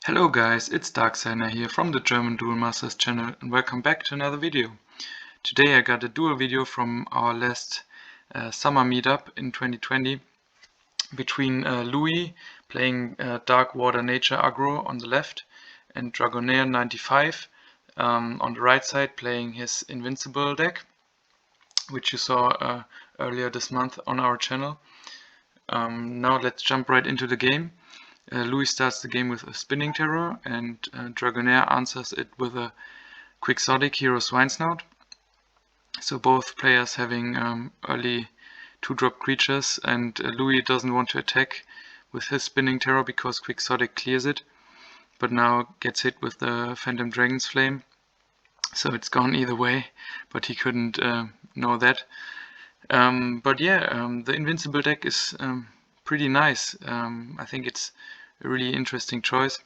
Hello guys, it's Darksigner here from the German Duel Masters channel and welcome back to another video. Today I got a duel video from our last summer meetup in 2020 between Loui playing Dark Water Nature Aggro on the left and Dragoner95 on the right side playing his Invincible deck, which you saw earlier this month on our channel. Now let's jump right into the game. Loui starts the game with a Spinning Terror and Dragonair answers it with a Quixotic Hero Swinesnout. So both players having early 2-drop creatures, and Loui doesn't want to attack with his Spinning Terror because Quixotic clears it, but now gets hit with the Phantom Dragon's Flame. So it's gone either way, but he couldn't know that. The Invincible deck is pretty nice. I think it's a really interesting choice.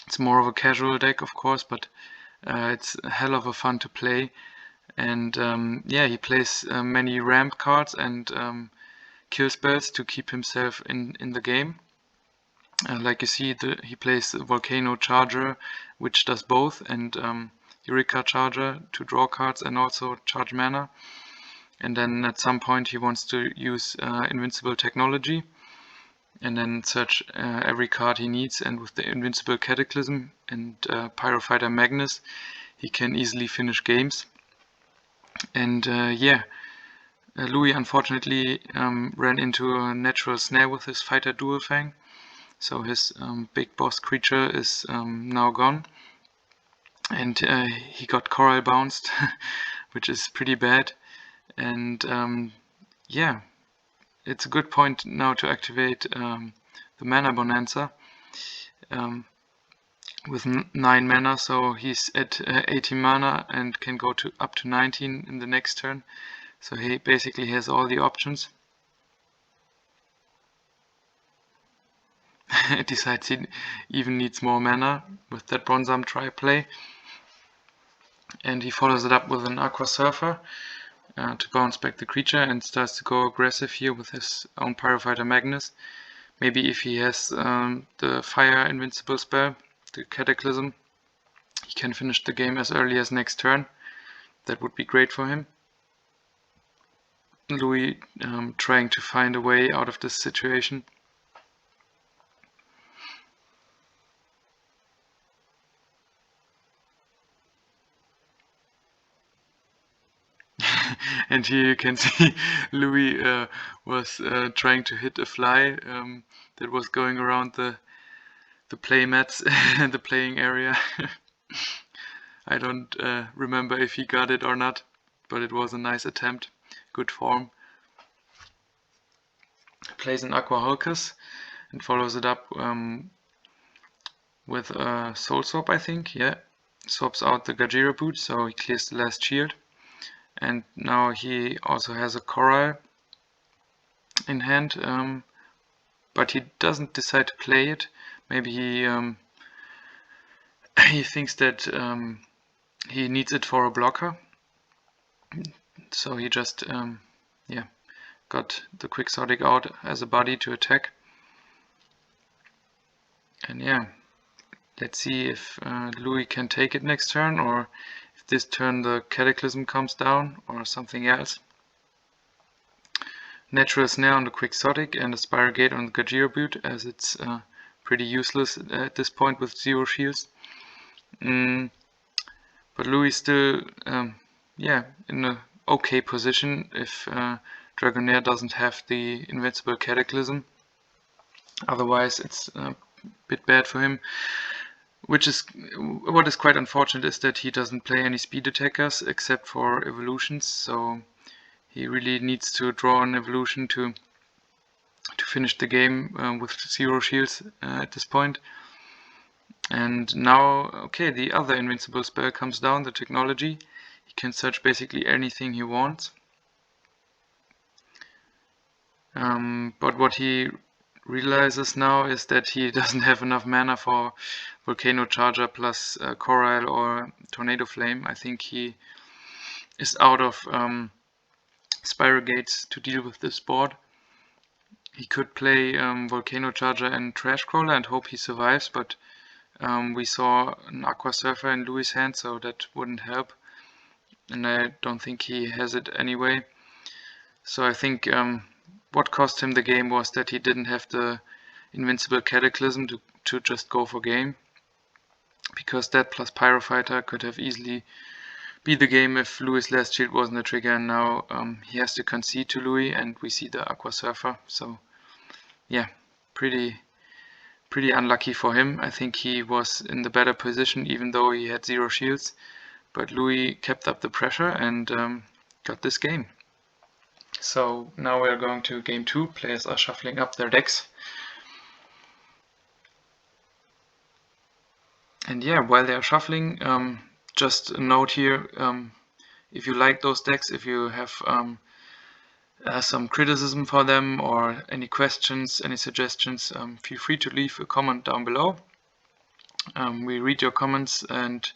It's more of a casual deck, of course, but it's a hell of a fun to play. And he plays many ramp cards and kill spells to keep himself in the game. Like you see, he plays Volcano Charger, which does both, and Eureka Charger to draw cards and also charge mana. And then at some point he wants to use Invincible Technology and then search every card he needs, and with the Invincible Cataclysm and Pyrofighter Magnus he can easily finish games. And Loui unfortunately ran into a natural snare with his Fighter Dual Fang, so his big boss creature is now gone, and he got Coral bounced which is pretty bad. And it's a good point now to activate the Mana Bonanza with 9 mana, so he's at 18 mana and can go to up to 19 in the next turn. So he basically has all the options. It decides he even needs more mana with that Bronzam Tri-play, and he follows it up with an Aqua Surfer to bounce back the creature and starts to go aggressive here with his own Pyrofighter Magnus. Maybe if he has the Fire Invincible spell, the Cataclysm, he can finish the game as early as next turn. That would be great for him. Loui trying to find a way out of this situation. And here you can see Loui was trying to hit a fly that was going around the play mats and the playing area. I don't remember if he got it or not, but it was a nice attempt, good form. Plays an Aqua Hulkus and follows it up with a Soul Swap, I think. Yeah, swaps out the Gajira Boot, so he clears the last shield. And now he also has a Coral in hand, but he doesn't decide to play it. Maybe he thinks that he needs it for a blocker, so he just got the Quixotic out as a body to attack. And let's see if Loui can take it next turn, or if this turn the Cataclysm comes down, or something else. Natural Snare on the Quixotic and a Spiral Gate on the Gajira Boot, as it's pretty useless at this point with 0 shields. But Loui still in a okay position if Dragonair doesn't have the Invincible Cataclysm. Otherwise it's a bit bad for him. What is quite unfortunate is that he doesn't play any speed attackers except for evolutions, so he really needs to draw an evolution to finish the game with 0 shields at this point. And now, okay, the other invincible spell comes down, the Technology. He can search basically anything he wants. But what he realizes now is that he doesn't have enough mana for Volcano Charger plus Coral or Tornado Flame. I think he is out of Spiral Gates to deal with this board. He could play Volcano Charger and Trash Crawler and hope he survives, but We saw an Aqua Surfer in Louis' hand, so that wouldn't help, and I don't think he has it anyway. So I think what cost him the game was that he didn't have the Invincible Cataclysm to just go for game, because that plus Pyrofighter could have easily be the game if Louis' last shield wasn't a trigger, and now he has to concede to Loui, and we see the Aqua Surfer. So yeah, pretty unlucky for him. I think he was in the better position even though he had 0 shields, but Loui kept up the pressure and got this game. So now we are going to game 2. Players are shuffling up their decks. And yeah, while they are shuffling, just a note here, if you like those decks, if you have some criticism for them or any questions, any suggestions, feel free to leave a comment down below. We read your comments, and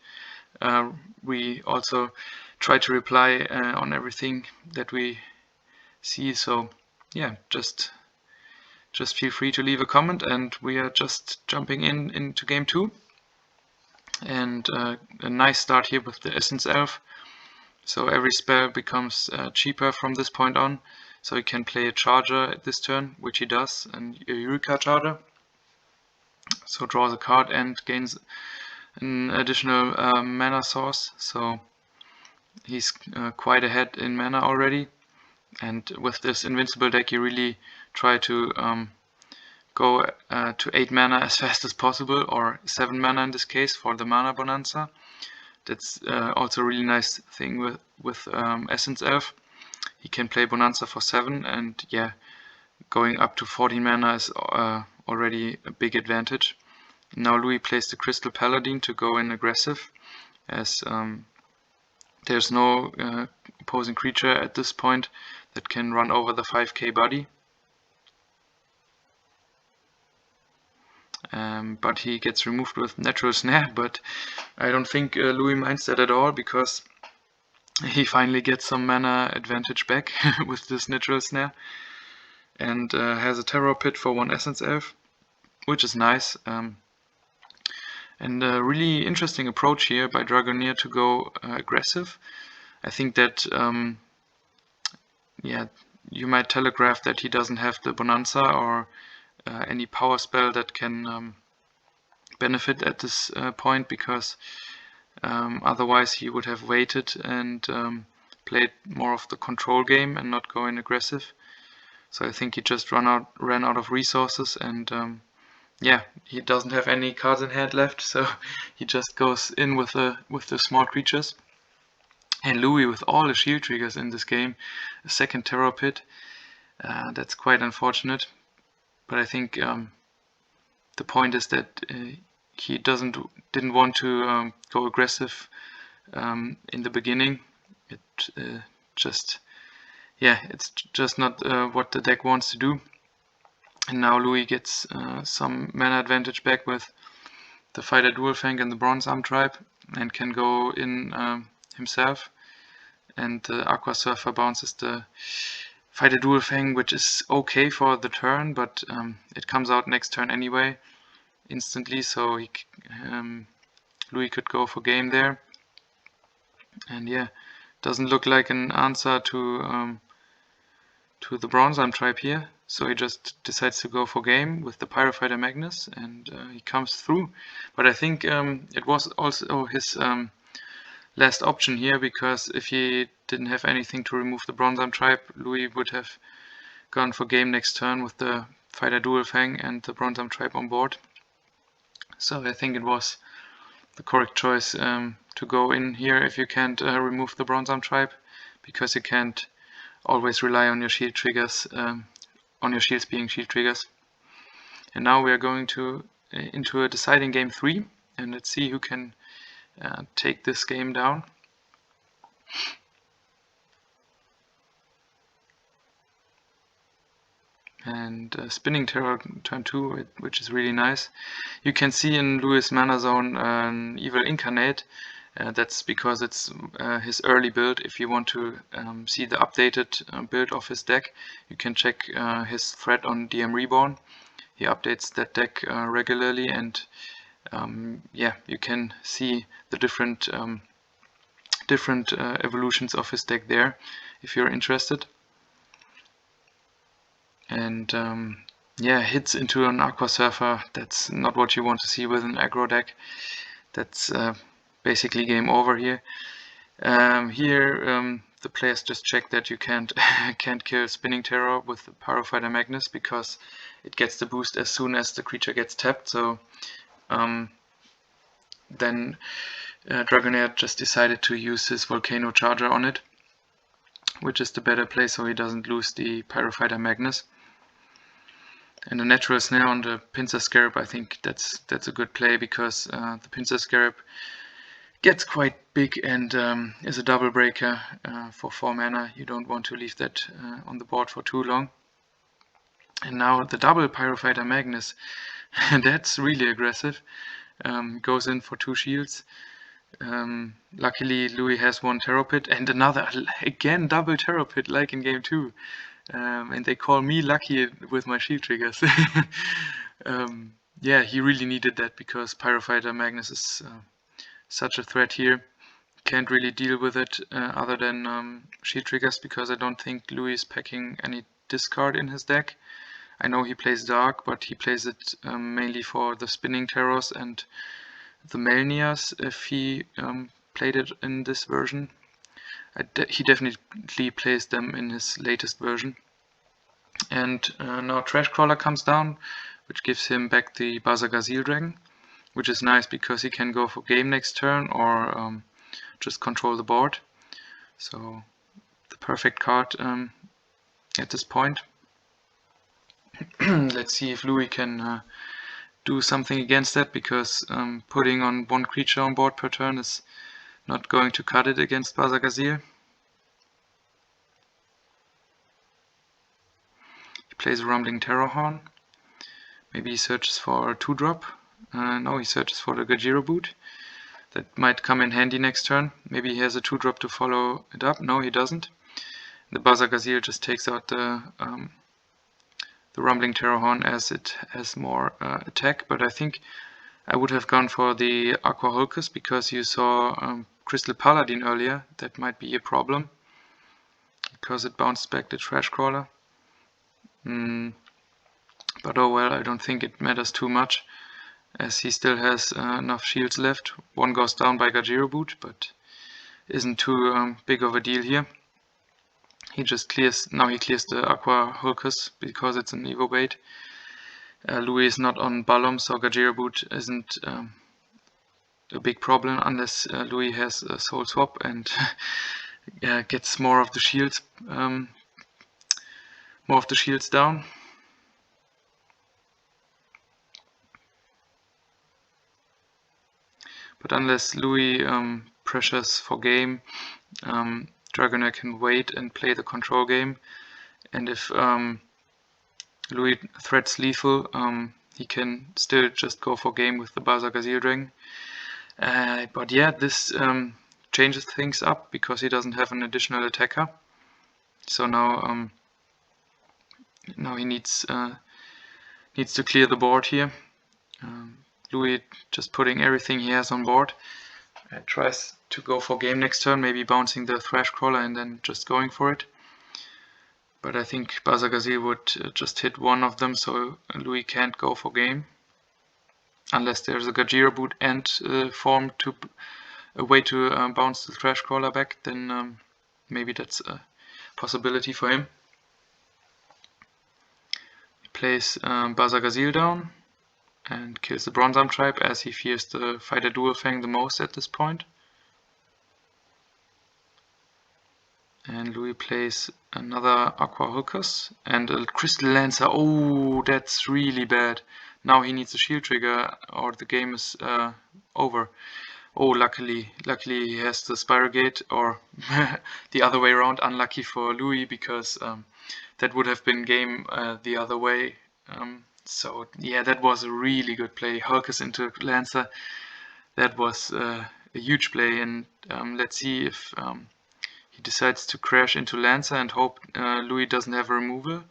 we also try to reply on everything that we see. So yeah, just feel free to leave a comment, and we are just jumping into game 2. And a nice start here with the Essence Elf. So every spell becomes cheaper from this point on. So he can play a Charger at this turn, which he does, and a Eureka Charger. So draws a card and gains an additional mana source. So he's quite ahead in mana already. And with this Invincible deck, you really try to go to 8 mana as fast as possible, or 7 mana in this case for the mana bonanza. That's also a really nice thing with Essence Elf. He can play bonanza for 7, and yeah, going up to 14 mana is already a big advantage. Now Loui plays the Crystal Paladin to go in aggressive, as there's no opposing creature at this point that can run over the 5k body. But he gets removed with Natural Snare, but I don't think Loui minds that at all, because he finally gets some mana advantage back with this Natural Snare, and has a Terror Pit for 1 Essence Elf, which is nice. And a really interesting approach here by Dragoner to go aggressive. I think that yeah, you might telegraph that he doesn't have the Bonanza or any power spell that can benefit at this point, because otherwise he would have waited and played more of the control game and not go in aggressive. So I think he just ran out of resources, and yeah, he doesn't have any cards in hand left, so he just goes in with the small creatures. And Loui, with all the shield triggers in this game, a second Terror Pit, that's quite unfortunate. But I think the point is that he didn't want to go aggressive in the beginning. It's just not what the deck wants to do. And now Loui gets some mana advantage back with the Fighter Dual Fang and the Bronze Arm Tribe, and can go in himself. And the Aqua Surfer bounces the Fighter Dual Fang, which is okay for the turn, but it comes out next turn anyway, instantly, so Loui could go for game there. And yeah, doesn't look like an answer to the Bronze Arm Tribe here, so he just decides to go for game with the Pyrofighter Magnus, and he comes through. But I think it was also his last option here, because if he didn't have anything to remove the Bronze Arm Tribe, Loui would have gone for game next turn with the Fighter Dual Fang and the Bronze Arm Tribe on board. So I think it was the correct choice to go in here if you can't remove the Bronze Arm Tribe, because you can't always rely on your shield triggers, on your shields being shield triggers. And now we are going into a deciding game 3, and let's see who can take this game down. And Spinning Terror turn 2, which is really nice. You can see in Louis' Mana Zone an Evil Incarnate. That's because it's his early build. If you want to see the updated build of his deck, you can check his thread on DM Reborn. He updates that deck regularly, and yeah, you can see the different evolutions of his deck there if you're interested. And yeah, hits into an Aqua Surfer, that's not what you want to see with an aggro deck. That's basically game over here. The players just check that you can't kill Spinning Terror with the Pyrofighter Magnus, because it gets the boost as soon as the creature gets tapped. So then Dragonair just decided to use his Volcano Charger on it, which is the better play, so he doesn't lose the Pyrofighter Magnus. And the Natural Snare on the Pincer Scarab, I think that's a good play, because the Pincer Scarab gets quite big and is a double breaker for 4 mana. You don't want to leave that on the board for too long. And now the double Pyrofighter Magnus, that's really aggressive. Goes in for 2 shields. Luckily Loui has 1 Terror Pit and another, again, double Terror Pit like in game 2. And they call me lucky with my shield triggers. Yeah, he really needed that, because Pyrofighter Magnus is such a threat here. Can't really deal with it other than shield triggers, because I don't think Loui is packing any discard in his deck. I know he plays Dark, but he plays it mainly for the Spinning Terrors and the Melnias if he played it in this version. He definitely plays them in his latest version. And now Trashcrawler comes down, which gives him back the Bazagazil Dragon, which is nice because he can go for game next turn or just control the board. So the perfect card at this point. Let's see if Loui can do something against that, because putting on 1 creature on board per turn is not going to cut it against Bazagazil. He plays a Rumbling Terrorhorn. Maybe he searches for a 2-drop. No, he searches for the Gajiro Boot. That might come in handy next turn. Maybe he has a 2-drop to follow it up. No, he doesn't. The Bazagazil just takes out the Rumbling Terrorhorn as it has more attack, but I think I would have gone for the Aqua Hulkus, because you saw Crystal Paladin earlier. That might be a problem, because it bounced back the Trashcrawler. But oh well, I don't think it matters too much, as he still has enough shields left. 1 goes down by Gajiro Boot, but isn't too big of a deal here. He just clears, now he clears the Aqua Hulkus because it's an Evo bait. Loui is not on Ballum, so Gajiro Boot isn't a big problem unless Loui has a Soul Swap and gets more of the shields down. But unless Loui pressures for game, Dragonair can wait and play the control game, and if Loui threats lethal, he can still just go for game with the Bazagazil Dragon. But yeah, this changes things up, because he doesn't have an additional attacker. So now he needs to clear the board here. Loui just putting everything he has on board. Tries to go for game next turn, maybe bouncing the Thrashcrawler and then just going for it. But I think Bazagazil would just hit 1 of them, so Loui can't go for game. Unless there's a Gajiro Boot and form to a way to bounce the Thrashcrawler back, then maybe that's a possibility for him. He plays Bazagazil down and kills the Bronze Arm Tribe, as he fears the Fighter Dual Fang the most at this point. And Loui plays another Aqua Hulkus and a Crystal Lancer. Oh, that's really bad. Now he needs a shield trigger or the game is over. Oh, luckily he has the Spiral Gate, or the other way around, unlucky for Loui, because that would have been game the other way. So yeah, that was a really good play. Hulkus into Lancer, that was a huge play, and let's see if he decides to crash into Lancer and hope Loui doesn't have a removal.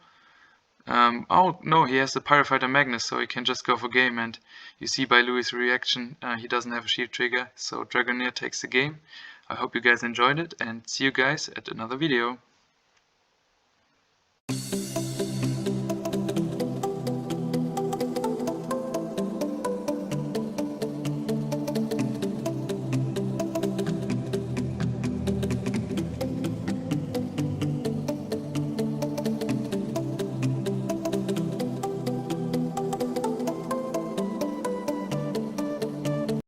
Oh no, he has the Pyrofighter Magnus, so he can just go for game, and you see by Louis' reaction, he doesn't have a shield trigger, so Dragoner takes the game. I hope you guys enjoyed it, and see you guys at another video.